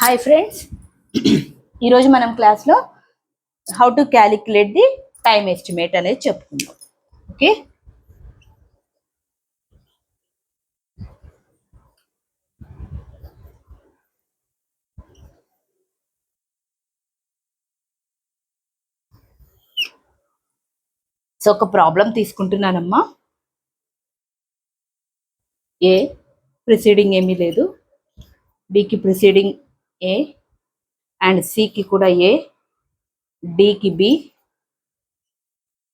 Hi friends, ఈరోజు మనం క్లాస్లో how to calculate the time estimate అనేది చెప్పుకుందాం. ఓకే, సో ఒక ప్రాబ్లం తీసుకుంటున్నానమ్మా. ఏ ప్రిసీడింగ్ ఏమీ లేదు, బికి ప్రిసీడింగ్ ఏ అండ్ సికి కూడా ఏ, డికి బి,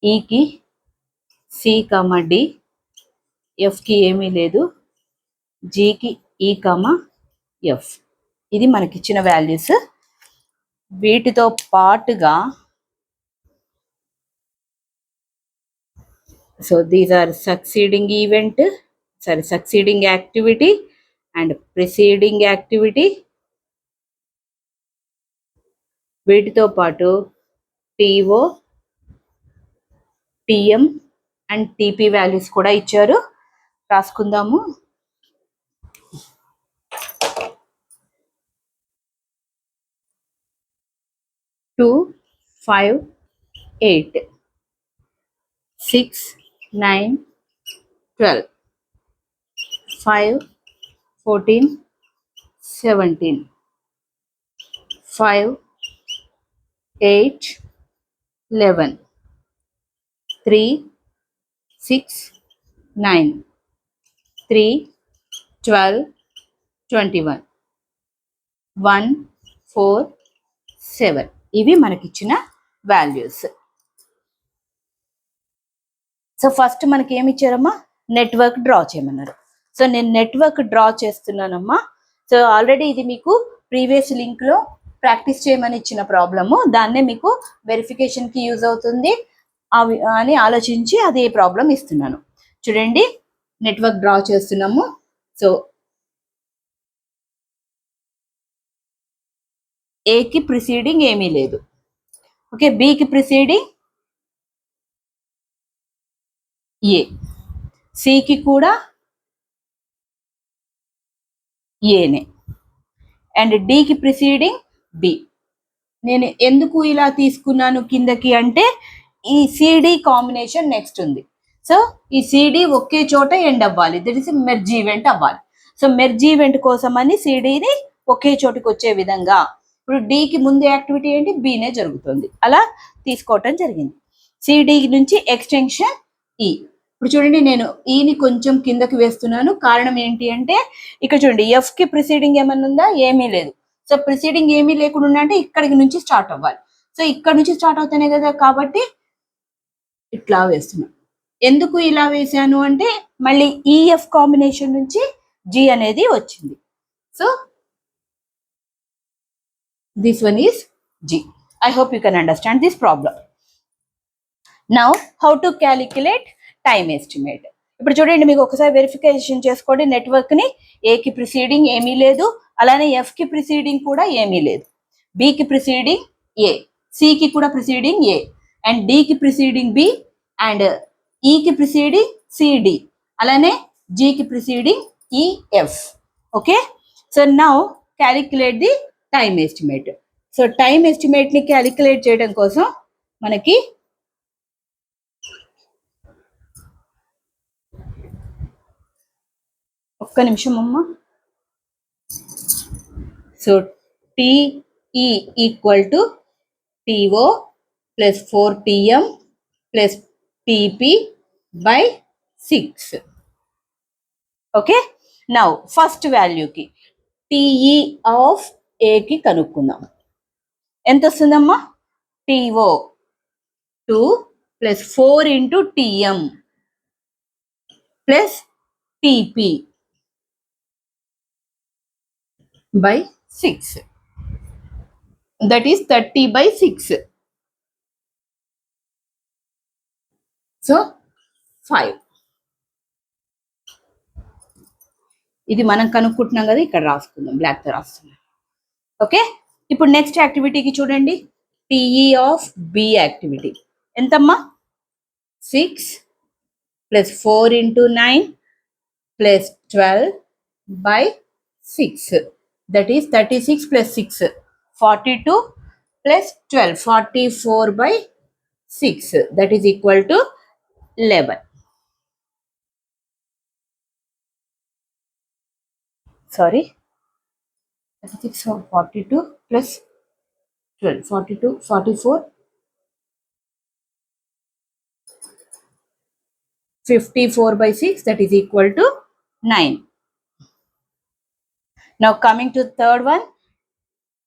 ఈకి సి కామా డి, ఎఫ్కి ఏమీ లేదు, జీకి ఈ కామా ఎఫ్. ఇది మనకిచ్చిన వాల్యూస్. వీటితో పాటుగా so these are succeeding activity and preceding activity. వీటితో పాటు TO, TM and TP values కూడా ఇచ్చారు. రాసుకుందాము. 2, 5, 8, 6, 9, 12, 5, 14, 17, 5, 8, 11, 3, 6, 9, 3, 12, 21, 1, 4, 7. ఇవి మనకిచ్చిన వాల్యూస్. సో ఫస్ట్ మనకి ఏమి ఇచ్చారమ్మా, నెట్వర్క్ డ్రా చేయమన్నారు. సో నేను నెట్వర్క్ డ్రా చేస్తున్నానమ్మా. సో ఆల్రెడీ ఇది మీకు ప్రీవియస్ లింక్లో ప్రాక్టీస్ చేయమని ఇచ్చిన ప్రాబ్లము, దాన్నే మీకు వెరిఫికేషన్కి యూజ్ అవుతుంది అని ఆలోచించి అదే ప్రాబ్లం ఇస్తున్నాను. చూడండి, నెట్వర్క్ డ్రా చేస్తున్నాము. సో ఏకి ప్రిసీడింగ్ ఏమీ లేదు, ఓకే. బికి ప్రిసీడింగ్ ఏ, సికి కూడా ఏనే అండ్ డికి ప్రిసీడింగ్ బి. నేను ఎందుకు ఇలా తీసుకున్నాను కిందకి అంటే ఈ సిడి కాంబినేషన్ నెక్స్ట్ ఉంది. సో ఈ సిడి ఒకే చోట ఎండ్ అవ్వాలి, దట్ ఈస్ మెర్జ్ ఈవెంట్ అవ్వాలి. సో మెర్జ్ ఈవెంట్ కోసం అని సిడిని ఒకే చోటుకి వచ్చే విధంగా, ఇప్పుడు డికి ముందు యాక్టివిటీ ఏంటి, బినే జరుగుతుంది, అలా తీసుకోవటం జరిగింది. సిడి నుంచి ఎక్స్టెన్షన్ ఈ. ఇప్పుడు చూడండి, నేను ఈని కొంచెం కిందకి వేస్తున్నాను. కారణం ఏంటి అంటే ఇక్కడ చూడండి, ఎఫ్కి ప్రిసీడింగ్ ఏమన్నా ఉందా, ఏమీ లేదు. సో ప్రిసీడింగ్ ఏమీ లేకుండా అంటే ఇక్కడికి నుంచి స్టార్ట్ అవ్వాలి. సో ఇక్కడ నుంచి స్టార్ట్ అవుతానే కదా, కాబట్టి ఇట్లా వేస్తున్నాను. ఎందుకు ఇలా వేసాను అంటే మళ్ళీ ఈఎఫ్ కాంబినేషన్ నుంచి జి అనేది వచ్చింది. So this one is G. I hope you can understand this problem. Now how to calculate time estimate. ఇప్పుడు చూడండి, మీకు ఒకసారి వెరిఫికేషన్ చేసుకోండి. నెట్వర్క్ని ఏకి ప్రిసీడింగ్ ఏమీ లేదు, అలానే ఎఫ్కి ప్రిసీడింగ్ కూడా ఏమీ లేదు, బికి ప్రిసీడింగ్ ఏ, సికి కూడా ప్రిసీడింగ్ ఏ అండ్ డికి ప్రిసీడింగ్ బి అండ్ ఈకి ప్రిసీడింగ్ సిడి, అలానే జీకి preceding EF. Okay, so now calculate the time estimate. So time ఎస్టిమేట్ని క్యాలిక్యులేట్ చేయడం కోసం మనకి ఒక్క నిమిషం అమ్మా. So TE equal to TO plus 4tm plus TP by 6. Okay, now first వాల్యూకి టిఈ ఆఫ్ ఏకి కనుక్కుందాం. ఎంత వస్తుందమ్మా, TO 2 plus 4 into TM plus TP by 6, that is 30 by 6. So 5. ఇది మనం కనుక్కుంటున్నాం కదా, ఇక్కడ రాసుకుందాం, బ్లాక్తో రాస్తున్నాం. ఓకే, ఇప్పుడు నెక్స్ట్ యాక్టివిటీకి చూడండి, టిఈ ఆఫ్ బి యాక్టివిటీ ఎంతమ్మా, 6 plus 4 into 9 plus 12 by 6. that is 36 plus 6, 42 plus 12, 44 by 6, that is equal to 11. Sorry, 36 or 42 plus 12, 42, 44, 54 by 6, that is equal to 9. Now coming to third one,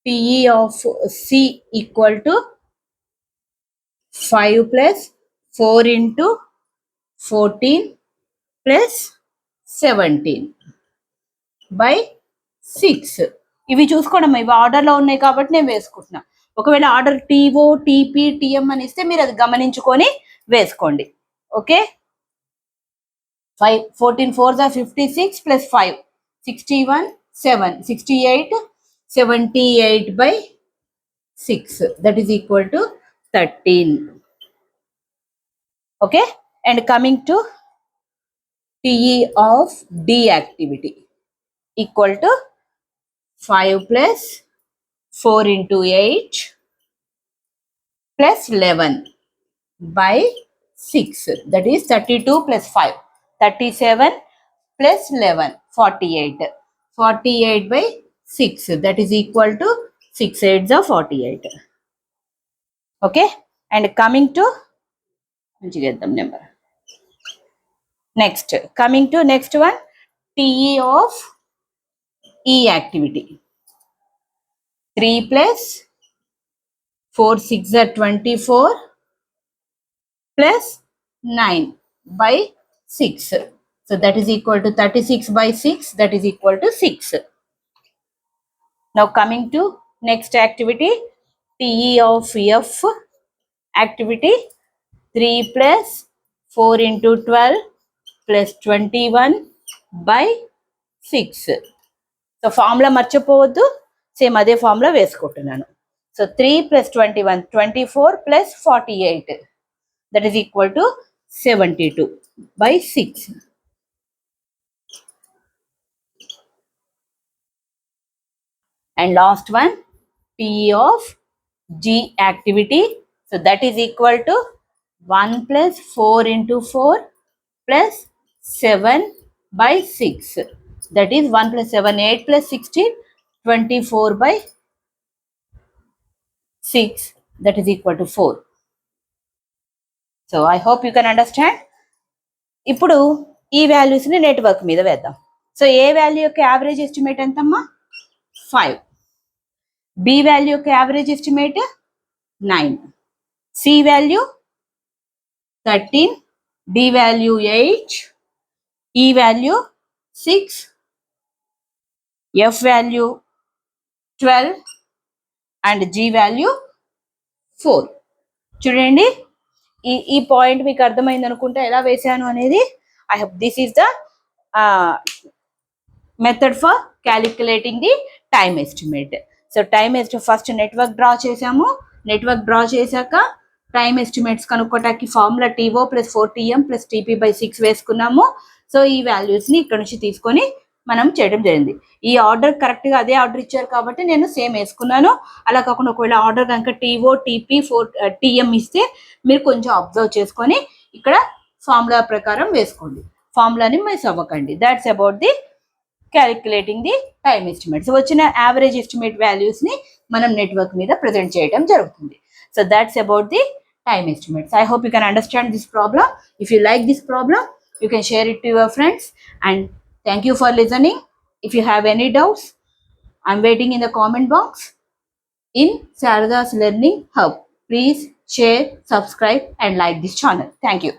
PE of C equal to 5 plus 4 into 14 plus 17 by 6. ఇవి చూసుకోండి, ఇవి ఆర్డర్లో ఉన్నాయి కాబట్టి నేను వేసుకుంటున్నా. ఒకవేళ order TO TP TM అని ఇస్తే మీరు అది గమనించుకొని వేసుకోండి. Okay, 5 14 4 are 56 plus 5 61 7 68 78 by 6, that is equal to 13. Okay, and coming to TE of D activity equal to 5 plus 4 into 8 plus 11 by 6, that is 32 plus 5, 37 plus 11, 48, 48 by 6, that is equal to 6 8s are 48. Okay, and coming to number. Next, coming to next one, TE of E activity. 3 plus 4 6 are 24 plus 9 by 6. So that is equal to 36 by 6, that is equal to 6. Now coming to next activity, TE of F activity. 3 plus 4 into 12 plus 21 by 6. So formula మర్చిపోవద్దు, same అదే formula వేసుకుంటున్నాను. So 3 plus 21, 24 plus 48, that is equal to 72 by 6. And last one, TE of G activity. So that is equal to 1 plus 4 into 4 plus 7 by 6. That is 1 plus 7, 8 plus 16, 24 by 6, that is equal to 4. So I hope you can understand. ఇప్పుడు ఈ వాల్యూస్ని network మీద వేద్దాం. So A value యొక్క average estimate ఎంతమ్మా? 5. B value యొక్క average estimate 9. C value 13, D value 8, E value 6, F value 12 and G value 4. చూడండి, ఈ పాయింట్ మీకు అర్థమైంది అనుకుంటే ఎలా వేసాను అనేది. I hope this is the method for calculating the time estimate. So time estimate first network draw చేసాము. Network draw చేశాక టైమ్ ఎస్టిమేట్స్ కనుక్కోటానికి formula TO plus 4TM plus TP by 6 వేసుకున్నాము. సో ఈ వాల్యూస్ని ఇక్కడ నుంచి తీసుకొని మనం చేయడం జరిగింది. ఈ ఆర్డర్ కరెక్ట్గా అదే ఆర్డర్ ఇచ్చారు కాబట్టి నేను సేమ్ వేసుకున్నాను. అలా కాకుండా ఒకవేళ ఆర్డర్ కనుక టీఓ టీపీ 4TM ఇస్తే మీరు కొంచెం అబ్జర్వ్ చేసుకొని ఇక్కడ ఫార్ములా ప్రకారం వేసుకోండి, ఫార్ములాని మిస్ అవ్వకండి. That's about the calculating the time estimates. వచ్చిన యావరేజ్ ఎస్టిమేట్ వాల్యూస్ని మనం నెట్వర్క్ మీద ప్రజెంట్ చేయడం జరుగుతుంది. So that's about the time estimates. I hope you can understand this problem. If you like this problem, you can share it to your friends, and thank you for listening. If you have any doubts, I'm waiting in the comment box in Sarada's Learning Hub. Please share, subscribe and like this channel. Thank you.